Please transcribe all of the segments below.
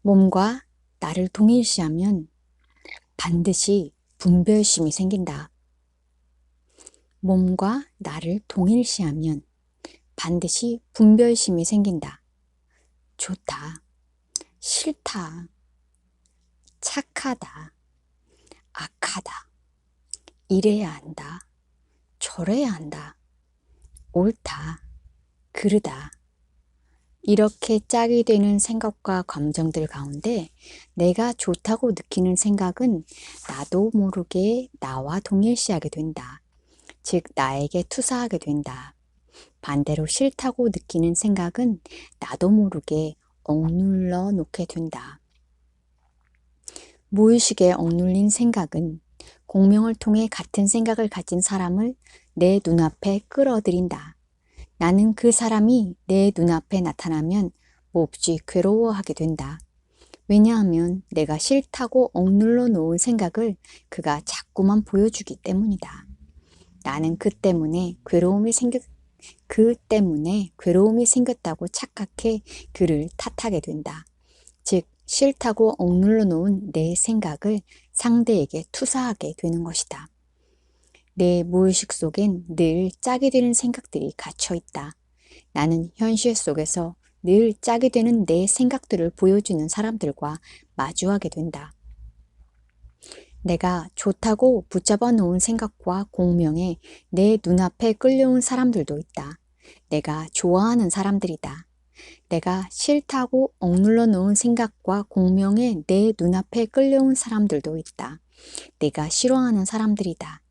몸과 나를 동일시하면 반드시 분별심이 생긴다. 몸과 나를 동일시하면 반드시 분별심이 생긴다. 좋다, 싫다, 착하다, 악하다, 이래야 한다, 저래야 한다, 옳다, 그르다. 이렇게 짝이 되는 생각과 감정들 가운데 내가 좋다고 느끼는 생각은 나도 모르게 나와 동일시하게 된다. 즉 나에게 투사하게 된다. 반대로 싫다고 느끼는 생각은 나도 모르게 억눌러 놓게 된다. 무의식에 억눌린 생각은 공명을 통해 같은 생각을 가진 사람을 내 눈앞에 끌어들인다. 나는 그 사람이 내 눈앞에 나타나면 몹시 괴로워하게 된다. 왜냐하면 내가 싫다고 억눌러 놓은 생각을 그가 자꾸만 보여주기 때문이다. 나는 그 때문에 괴로움이 생겼다고 착각해 그를 탓하게 된다. 즉, 싫다고 억눌러 놓은 내 생각을 상대에게 투사하게 되는 것이다. 내 무의식 속엔 늘 짝이 되는 생각들이 갇혀 있다. 나는 현실 속에서 늘 짝이 되는 내 생각들을 보여주는 사람들과 마주하게 된다. 내가 좋다고 붙잡아 놓은 생각과 공명에 내 눈앞에 끌려온 사람들도 있다. 내가 좋아하는 사람들이다. 내가 싫다고 억눌러 놓은 생각과 공명에 내 눈앞에 끌려온 사람들도 있다. 내가 싫어하는 사람들이다.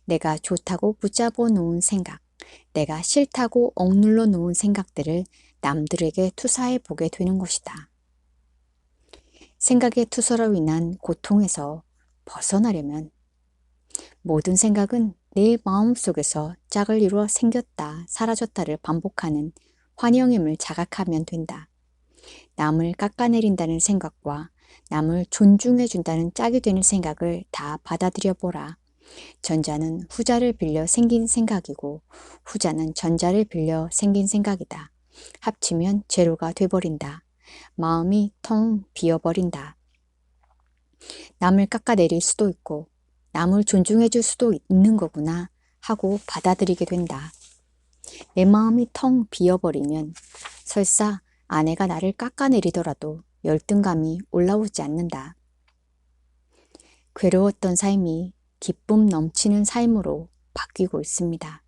내가 좋다고 붙잡아 놓은 생각, 내가 싫다고 억눌러 놓은 생각들을 남들에게 투사해 보게 되는 것이다. 생각의 투서로 인한 고통에서 벗어나려면 모든 생각은 내 마음속에서 짝을 이루어 생겼다, 사라졌다를 반복하는 환영임을 자각하면 된다. 남을 깎아내린다는 생각과 남을 존중해준다는 짝이 되는 생각을 다 받아들여 보라. 전자는 후자를 빌려 생긴 생각이고 후자는 전자를 빌려 생긴 생각이다. 합치면 제로가 돼버린다. 마음이 텅 비어버린다. 남을 깎아내릴 수도 있고 남을 존중해 줄 수도 있는 거구나 하고 받아들이게 된다. 내 마음이 텅 비어버리면 설사 아내가 나를 깎아내리더라도 열등감이 올라오지 않는다. 괴로웠던 삶이 기쁨 넘치는 삶으로 바뀌고 있습니다.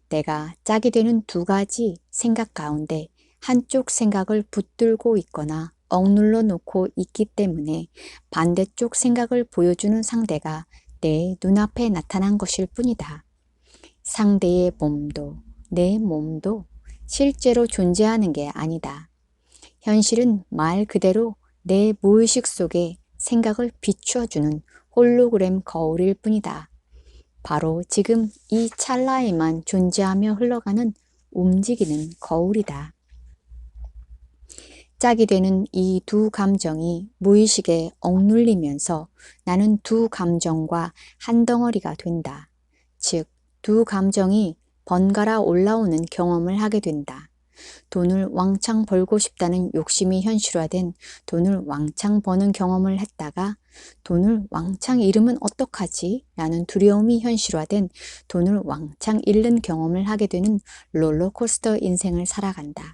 내가 짝이 되는 두 가지 생각 가운데 한쪽 생각을 붙들고 있거나 억눌러 놓고 있기 때문에 반대쪽 생각을 보여주는 상대가 내 눈앞에 나타난 것일 뿐이다. 상대의 몸도 내 몸도 실제로 존재하는 게 아니다. 현실은 말 그대로 내 무의식 속에 생각을 비추어주는 홀로그램 거울일 뿐이다. 바로 지금 이 찰나에만 존재하며 흘러가는 움직이는 거울이다. 짝이 되는 이 두 감정이 무의식에 억눌리면서 나는 두 감정과 한 덩어리가 된다. 즉, 두 감정이 번갈아 올라오는 경험을 하게 된다. 돈을 왕창 벌고 싶다는 욕심이 현실화된 돈을 왕창 버는 경험을 했다가 돈을 왕창 잃으면 어떡하지? 라는 두려움이 현실화된 돈을 왕창 잃는 경험을 하게 되는 롤러코스터 인생을 살아간다.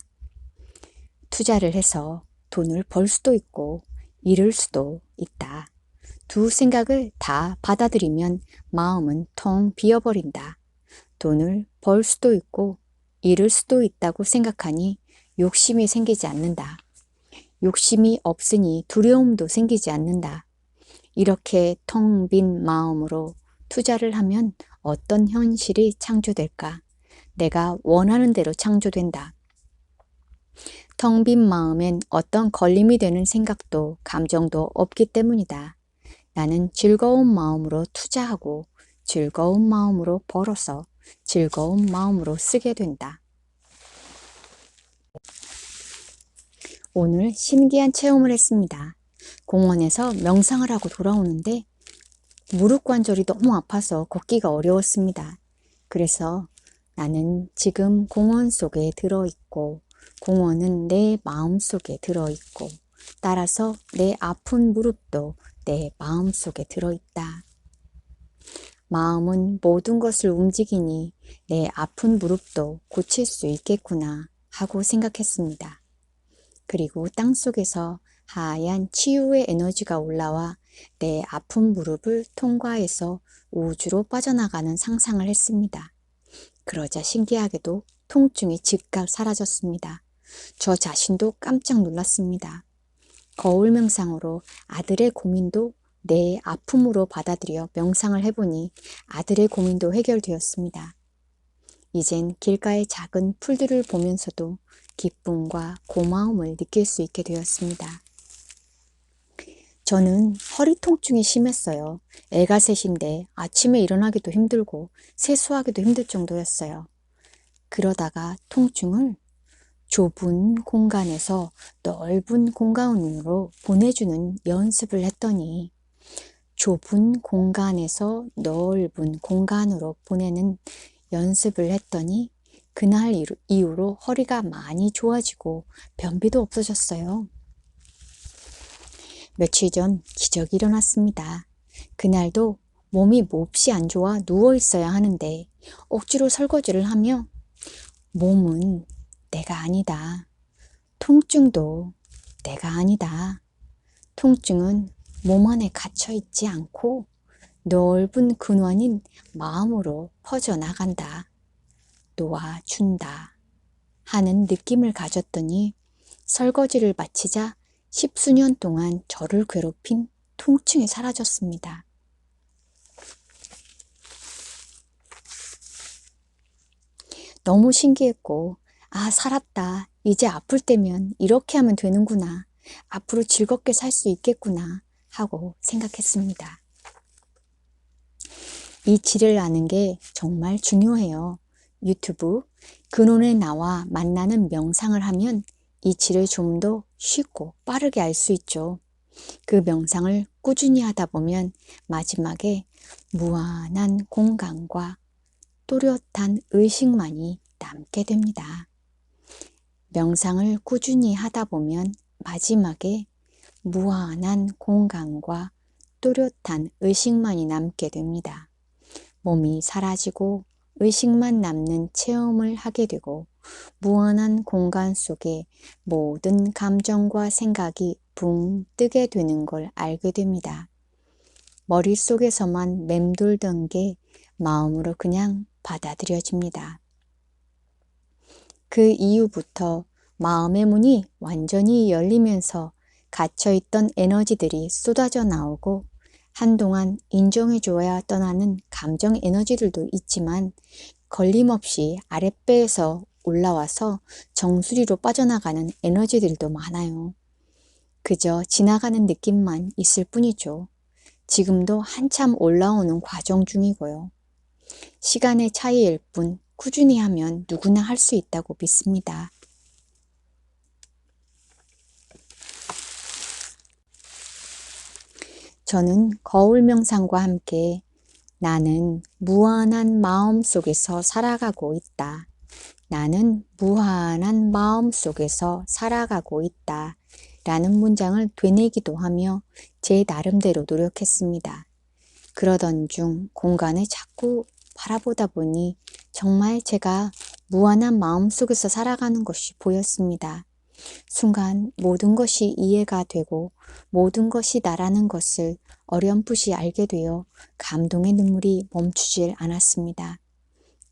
투자를 해서 돈을 벌 수도 있고 잃을 수도 있다. 두 생각을 다 받아들이면 마음은 텅 비어버린다. 돈을 벌 수도 있고 잃을 수도 있다고 생각하니 욕심이 생기지 않는다. 욕심이 없으니 두려움도 생기지 않는다. 이렇게 텅 빈 마음으로 투자를 하면 어떤 현실이 창조될까? 내가 원하는 대로 창조된다. 텅 빈 마음엔 어떤 걸림이 되는 생각도 감정도 없기 때문이다. 나는 즐거운 마음으로 투자하고 즐거운 마음으로 벌어서 즐거운 마음으로 쓰게 된다. 오늘 신기한 체험을 했습니다. 공원에서 명상을 하고 돌아오는데 무릎 관절이 너무 아파서 걷기가 어려웠습니다. 그래서 나는 지금 공원 속에 들어있고 공원은 내 마음 속에 들어있고 따라서 내 아픈 무릎도 내 마음속에 들어있다. 마음은 모든 것을 움직이니 내 아픈 무릎도 고칠 수 있겠구나 하고 생각했습니다. 그리고 땅속에서 하얀 치유의 에너지가 올라와 내 아픈 무릎을 통과해서 우주로 빠져나가는 상상을 했습니다. 그러자 신기하게도 통증이 즉각 사라졌습니다. 저 자신도 깜짝 놀랐습니다. 거울 명상으로 아들의 고민도 내 아픔으로 받아들여 명상을 해보니 아들의 고민도 해결되었습니다. 이젠 길가의 작은 풀들을 보면서도 기쁨과 고마움을 느낄 수 있게 되었습니다. 저는 허리 통증이 심했어요. 애가 셋인데 아침에 일어나기도 힘들고 세수하기도 힘들 정도였어요. 그러다가 통증을 좁은 공간에서 넓은 공간으로 보내주는 연습을 했더니 좁은 공간에서 넓은 공간으로 보내는 연습을 했더니 그날 이후로 허리가 많이 좋아지고 변비도 없어졌어요. 며칠 전 기적이 일어났습니다. 그날도 몸이 몹시 안 좋아 누워 있어야 하는데 억지로 설거지를 하며 몸은 내가 아니다. 통증도 내가 아니다. 통증은 몸 안에 갇혀 있지 않고 넓은 근원인 마음으로 퍼져나간다. 놓아준다. 하는 느낌을 가졌더니 설거지를 마치자 10수년 동안 저를 괴롭힌 통증이 사라졌습니다. 너무 신기했고, 아, 살았다. 이제 아플 때면 이렇게 하면 되는구나. 앞으로 즐겁게 살 수 있겠구나 하고 생각했습니다. 이 질을 아는 게 정말 중요해요. 유튜브 근원에 나와 만나는 명상을 하면 이 질을 좀 더 쉽고 빠르게 알 수 있죠. 그 명상을 꾸준히 하다 보면 마지막에 무한한 공간과 또렷한 의식만이 남게 됩니다. 명상을 꾸준히 하다 보면 마지막에 무한한 공간과 또렷한 의식만이 남게 됩니다. 몸이 사라지고 의식만 남는 체험을 하게 되고 무한한 공간 속에 모든 감정과 생각이 붕 뜨게 되는 걸 알게 됩니다. 머릿속에서만 맴돌던 게 마음으로 그냥 받아들여집니다. 그 이후부터 마음의 문이 완전히 열리면서 갇혀있던 에너지들이 쏟아져 나오고 한동안 인정해줘야 떠나는 감정 에너지들도 있지만 걸림없이 아랫배에서 올라와서 정수리로 빠져나가는 에너지들도 많아요. 그저 지나가는 느낌만 있을 뿐이죠. 지금도 한참 올라오는 과정 중이고요. 시간의 차이일 뿐 꾸준히 하면 누구나 할 수 있다고 믿습니다. 저는 거울 명상과 함께 나는 무한한 마음 속에서 살아가고 있다. 나는 무한한 마음 속에서 살아가고 있다. 라는 문장을 되뇌기도 하며 제 나름대로 노력했습니다. 그러던 중 공간을 자꾸 바라보다 보니 정말 제가 무한한 마음 속에서 살아가는 것이 보였습니다. 순간 모든 것이 이해가 되고 모든 것이 나라는 것을 어렴풋이 알게 되어 감동의 눈물이 멈추질 않았습니다.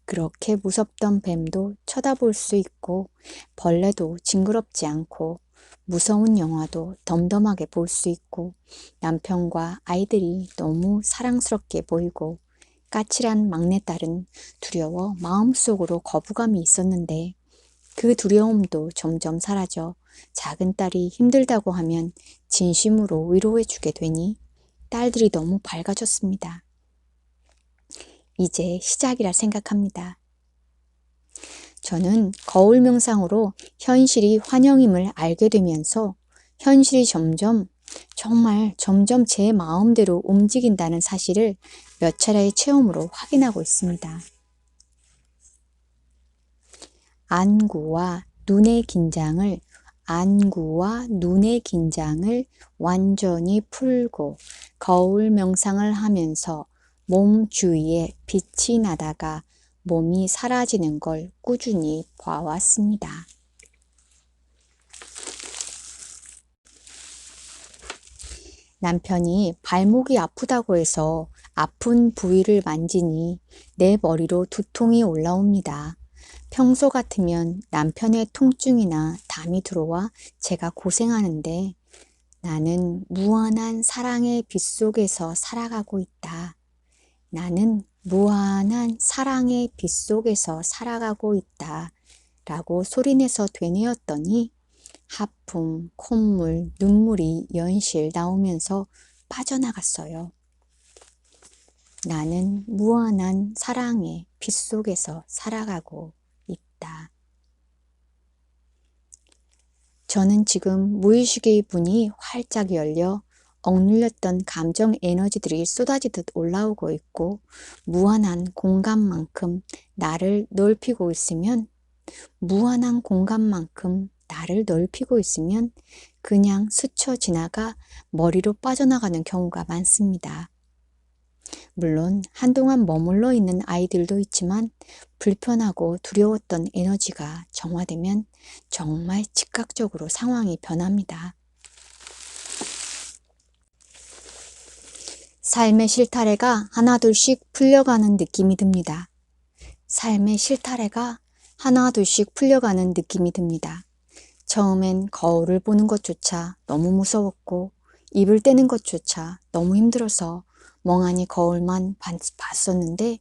그렇게 무섭던 뱀도 쳐다볼 수 있고 벌레도 징그럽지 않고 무서운 영화도 덤덤하게 볼 수 있고 남편과 아이들이 너무 사랑스럽게 보이고 까칠한 막내딸은 두려워 마음속으로 거부감이 있었는데 그 두려움도 점점 사라져 작은 딸이 힘들다고 하면 진심으로 위로해주게 되니 딸들이 너무 밝아졌습니다. 이제 시작이라 생각합니다. 저는 거울 명상으로 현실이 환영임을 알게 되면서 현실이 정말 점점 제 마음대로 움직인다는 사실을 몇 차례의 체험으로 확인하고 있습니다. 안구와 눈의 긴장을 안구와 눈의 긴장을 완전히 풀고 거울 명상을 하면서 몸 주위에 빛이 나다가 몸이 사라지는 걸 꾸준히 봐왔습니다. 남편이 발목이 아프다고 해서 아픈 부위를 만지니 내 머리로 두통이 올라옵니다. 평소 같으면 남편의 통증이나 담이 들어와 제가 고생하는데 나는 무한한 사랑의 빛 속에서 살아가고 있다. 나는 무한한 사랑의 빛 속에서 살아가고 있다. 라고 소리내서 되뇌었더니 하품, 콧물, 눈물이 연실 나오면서 빠져나갔어요. 나는 무한한 사랑의 빛 속에서 살아가고 있다. 저는 지금 무의식의 문이 활짝 열려 억눌렸던 감정 에너지들이 쏟아지듯 올라오고 있고 무한한 공간만큼 나를 넓히고 있으면 무한한 공간만큼 나를 넓히고 있으면 그냥 스쳐 지나가 머리로 빠져나가는 경우가 많습니다. 물론 한동안 머물러 있는 아이들도 있지만 불편하고 두려웠던 에너지가 정화되면 정말 즉각적으로 상황이 변합니다. 삶의 실타래가 하나둘씩 풀려가는 느낌이 듭니다. 삶의 실타래가 하나둘씩 풀려가는 느낌이 듭니다. 처음엔 거울을 보는 것조차 너무 무서웠고 입을 떼는 것조차 너무 힘들어서 멍하니 거울만 봤었는데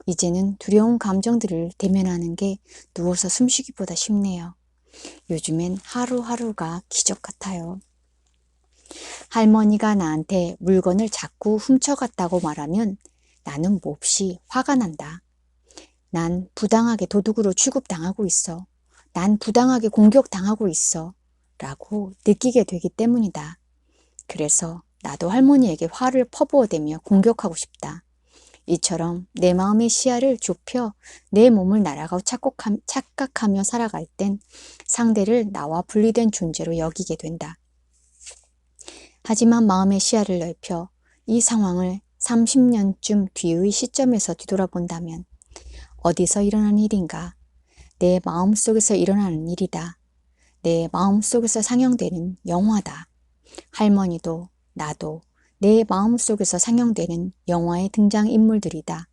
이제는 두려운 감정들을 대면하는 게 누워서 숨쉬기보다 쉽네요. 요즘엔 하루하루가 기적 같아요. 할머니가 나한테 물건을 자꾸 훔쳐갔다고 말하면 나는 몹시 화가 난다. 난 부당하게 도둑으로 취급당하고 있어. 난 부당하게 공격당하고 있어. 라고 느끼게 되기 때문이다. 그래서 나도 할머니에게 화를 퍼부어대며 공격하고 싶다. 이처럼 내 마음의 시야를 좁혀 내 몸을 날아가고 착각하며 살아갈 땐 상대를 나와 분리된 존재로 여기게 된다. 하지만 마음의 시야를 넓혀 이 상황을 30년쯤 뒤의 시점에서 뒤돌아본다면 어디서 일어난 일인가? 내 마음속에서 일어나는 일이다. 내 마음속에서 상영되는 영화다. 할머니도 나도 내 마음속에서 상영되는 영화의 등장인물들이다.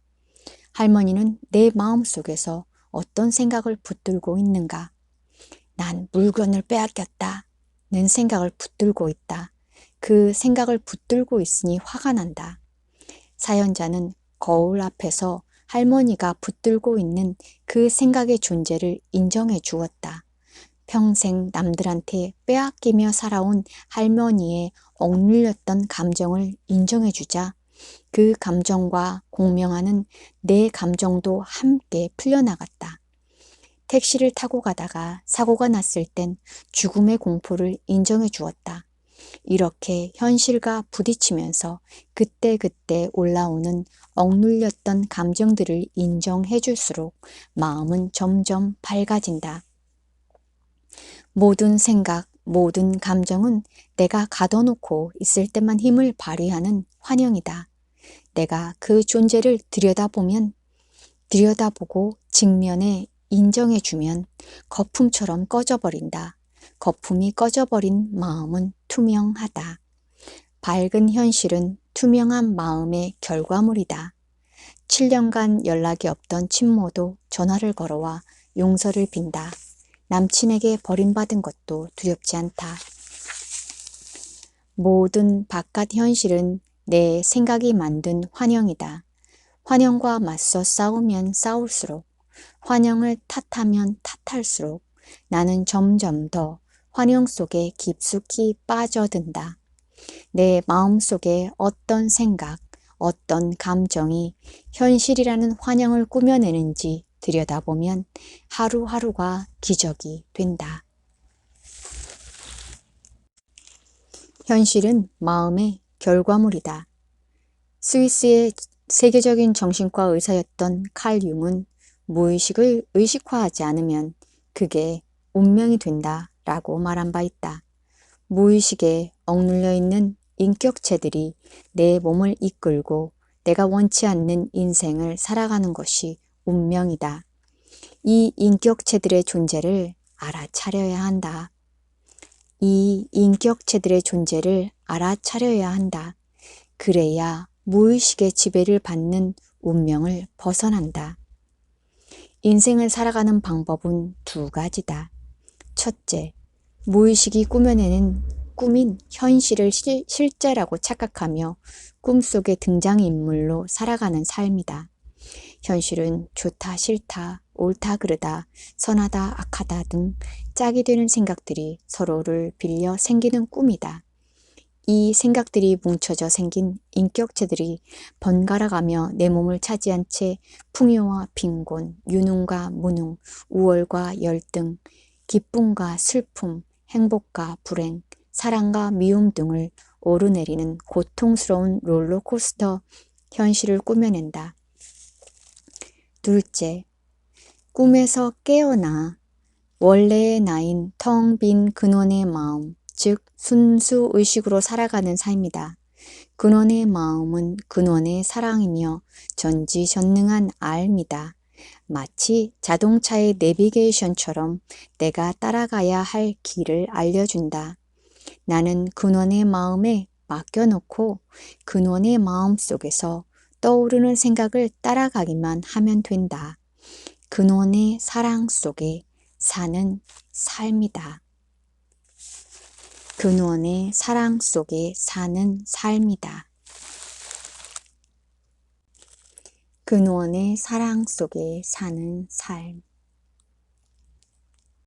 할머니는 내 마음속에서 어떤 생각을 붙들고 있는가? 난 물건을 빼앗겼다. 는 생각을 붙들고 있다. 그 생각을 붙들고 있으니 화가 난다. 사연자는 거울 앞에서 할머니가 붙들고 있는 그 생각의 존재를 인정해 주었다. 평생 남들한테 빼앗기며 살아온 할머니의 억눌렸던 감정을 인정해 주자 그 감정과 공명하는 내 감정도 함께 풀려나갔다. 택시를 타고 가다가 사고가 났을 땐 죽음의 공포를 인정해 주었다. 이렇게 현실과 부딪히면서 그때그때 올라오는 억눌렸던 감정들을 인정해 줄수록 마음은 점점 밝아진다. 모든 생각, 모든 감정은 내가 가둬놓고 있을 때만 힘을 발휘하는 환영이다. 내가 그 존재를 들여다보고 직면에 인정해주면 거품처럼 꺼져버린다. 거품이 꺼져버린 마음은 투명하다. 밝은 현실은 투명한 마음의 결과물이다. 7년간 연락이 없던 친모도 전화를 걸어와 용서를 빈다. 남친에게 버림받은 것도 두렵지 않다. 모든 바깥 현실은 내 생각이 만든 환영이다. 환영과 맞서 싸우면 싸울수록, 환영을 탓하면 탓할수록 나는 점점 더 환영 속에 깊숙이 빠져든다. 내 마음속에 어떤 생각, 어떤 감정이 현실이라는 환영을 꾸며내는지 들여다보면 하루하루가 기적이 된다. 현실은 마음의 결과물이다. 스위스의 세계적인 정신과 의사였던 칼 융은 무의식을 의식화하지 않으면 그게 운명이 된다 라고 말한 바 있다. 무의식에 억눌려 있는 인격체들이 내 몸을 이끌고 내가 원치 않는 인생을 살아가는 것이 운명이다. 이 인격체들의 존재를 알아차려야 한다. 이 인격체들의 존재를 알아차려야 한다. 그래야 무의식의 지배를 받는 운명을 벗어난다. 인생을 살아가는 방법은 두 가지다. 첫째, 무의식이 꾸며내는 꿈인 현실을 실제라고 착각하며 꿈속의 등장인물로 살아가는 삶이다. 현실은 좋다 싫다, 옳다 그르다, 선하다 악하다 등 짝이 되는 생각들이 서로를 빌려 생기는 꿈이다. 이 생각들이 뭉쳐져 생긴 인격체들이 번갈아가며 내 몸을 차지한 채 풍요와 빈곤, 유능과 무능, 우월과 열등, 기쁨과 슬픔, 행복과 불행, 사랑과 미움 등을 오르내리는 고통스러운 롤러코스터 현실을 꾸며낸다. 둘째, 꿈에서 깨어나 원래의 나인 텅 빈 근원의 마음, 즉 순수 의식으로 살아가는 삶이다. 근원의 마음은 근원의 사랑이며 전지전능한 알미다. 마치 자동차의 내비게이션처럼 내가 따라가야 할 길을 알려준다. 나는 근원의 마음에 맡겨놓고 근원의 마음 속에서 떠오르는 생각을 따라가기만 하면 된다. 근원의 사랑 속에 사는 삶이다. 근원의 사랑 속에 사는 삶이다. 근원의 사랑 속에 사는 삶.